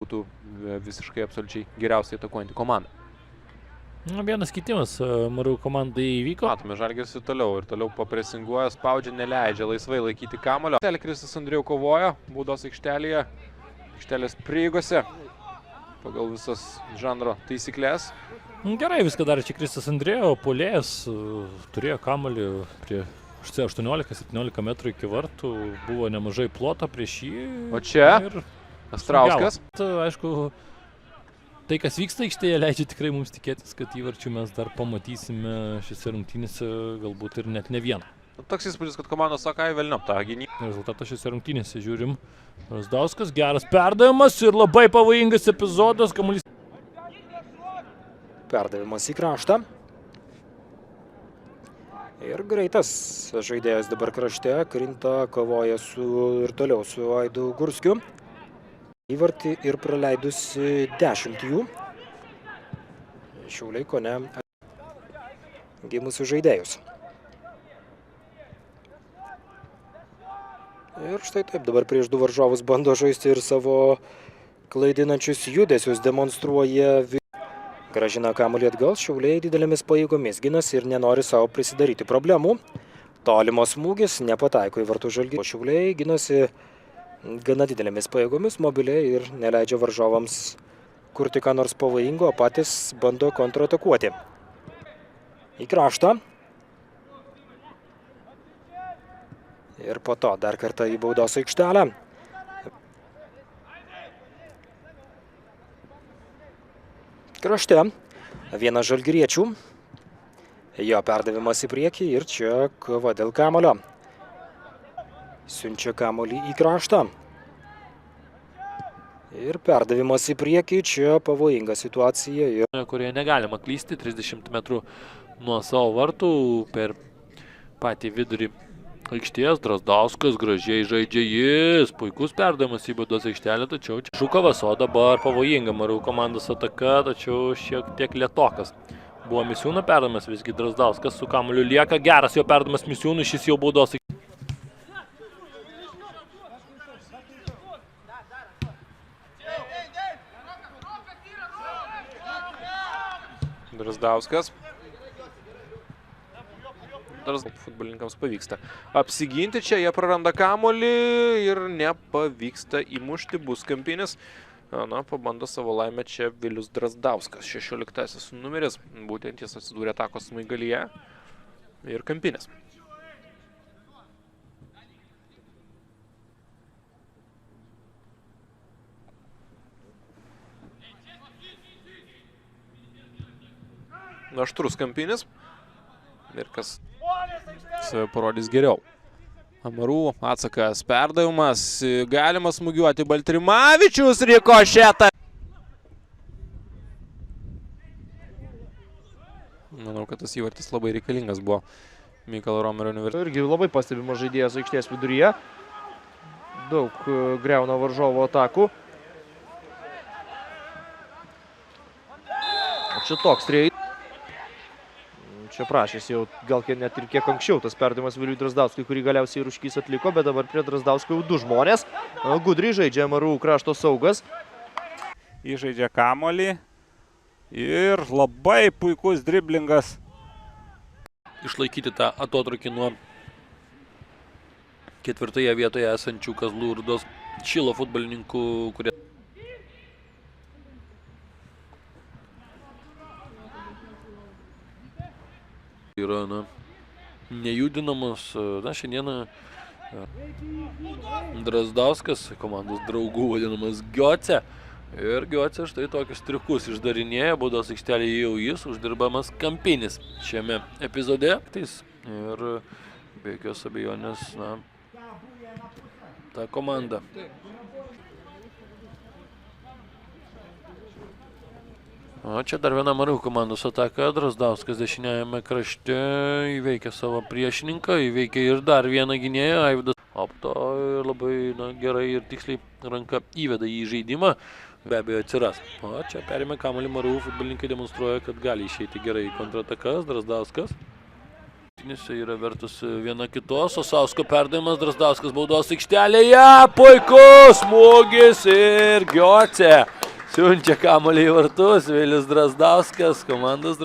būtų visiškai absoliučiai geriausiai atakuojanti komanda. Vienas kitimas MRU komandai įvyko. Matome, Žalgiris ir toliau papresinguoja, spaudžia, neleidžia laisvai laikyti kamuolio. Kristas Andriejų kovoja baudos aikštelėje, aikštelės prieigose pagal visas žanro taisyklės. Gerai viską darė čia Kristas Andriejų, puolėjas turėjo kamuolį prie 18-17 metrų iki vartų, buvo nemažai ploto prieš jį. O čia Astrauskas. Aišku, tai, kas vyksta aikštėje, leidžia tikrai mums tikėtis, kad įvarčių mes dar pamatysime šiose rungtynėse, galbūt ir net ne vieną. Toks įspūdis, kad komandos sako, velniop tą gynybą. Rezultatą šiose rungtynėse žiūrim. Razdauskas, geras perdavimas ir labai pavojingas epizodas. Kamuolys. Perdavimas į kraštą. Ir greitas žaidėjas dabar krašte, krinta, kovoja ir toliau su Aidu Gurskiu. Įvartį ir praleidusi 10 jų. Šiauliai Kone gimusių žaidėjus. Ir štai taip, dabar prieš du varžovus bando žaisti ir savo klaidinančius judesius demonstruoja. Grąžina kamuolį atgal, Šiauliai didelėmis pajėgomis ginasi ir nenori savo prisidaryti problemų. Tolimos smūgis nepataiko į vartų Žalgirio. Šiauliai ginasi gana didelėmis pajėgomis, mobiliai ir neleidžia varžovams kurti ką nors pavojingo, o patys bando kontratakuoti. Į kraštą. Ir po to dar kartą į baudos aikštelę. Krašte vienas žalgiriečių. Jo perdavimas į priekį ir čia kova dėl kamuolio. Siunčia kamuolį į kraštą. Ir perdavimas į priekį, čia pavojinga situacija. Kurioje negalima klysti, 30 metrų nuo savo vartų per patį vidurį aikštės. Razdauskas gražiai žaidžia jis, puikus perdavimas į baudos aikštelę, tačiau čia Žukovas, o dabar pavojinga MRU komandos ataka, tačiau šiek tiek lėtokas. Buvo Misiūno perdavimas, visgi Razdauskas su kamuoliu lieka, geras jo perdavimas Misiūnui, šis jau baudos aikštės. Razdauskas. Futbolininkams pavyksta apsiginti čia, jie praranda kamuolį ir nepavyksta įmušti, bus kampinis. Na, pabando savo laimę čia Vilius Razdauskas, 16 numeris, būtent jis atsidūrė atakos smaigalyje ir kampinis. Aštrus kampinis ir kas save parodys geriau. MRU atsakas, perdavimas, galima smūgiuoti Baltrimavičius, rikošetą. Manau, kad tas įvartis labai reikalingas buvo Mykolo Romerio universitete. Irgi labai pastebimas žaidėjas aikštės viduryje. Daug greuna varžovo atakų. Čia toks reit. Čia prašėsi jau gal net ir kiek anksčiau tas perdavimas Viliui Razdauskui, kurį galiausiai Ruškys atliko, bet dabar prie Razdausko jau du žmonės. Gudriai žaidžia MRU krašto saugas. Įžaidžia kamuolį ir labai puikus driblingas. Išlaikyti tą atotrūkį nuo ketvirtoje vietoje esančių Kazlų Rūdos Šilo futbolininkų, kurie yra nejudinamas. Na, šiandieną Razdauskas, komandos draugų vadinamas Gioce. Ir Gioce štai tokius triukus išdarinėja, baudos aikštelėje jau jis uždirbamas kampinis šiame epizode. Ir be jokios abejonės, na, ta komanda. O čia dar viena MRU komandos ataka. Razdauskas dešiniajame krašte įveikia savo priešininką, įveikia ir dar vieną gynėją, Aivydas. Opto ir labai gerai ir tiksliai ranka įveda į žaidimą. Be abejo atsiras. O čia perėmė kamuolį MRU, futbolininkai demonstruoja, kad gali išeiti gerai į kontratakas. Razdauskas. Yra vertus viena kitos, Osausko perdavimas, Razdauskas baudos aikštelėje, puikus smūgis ir Gioce. Siunčia kamuolį į vartus, Vilius Drasdauskas, komandos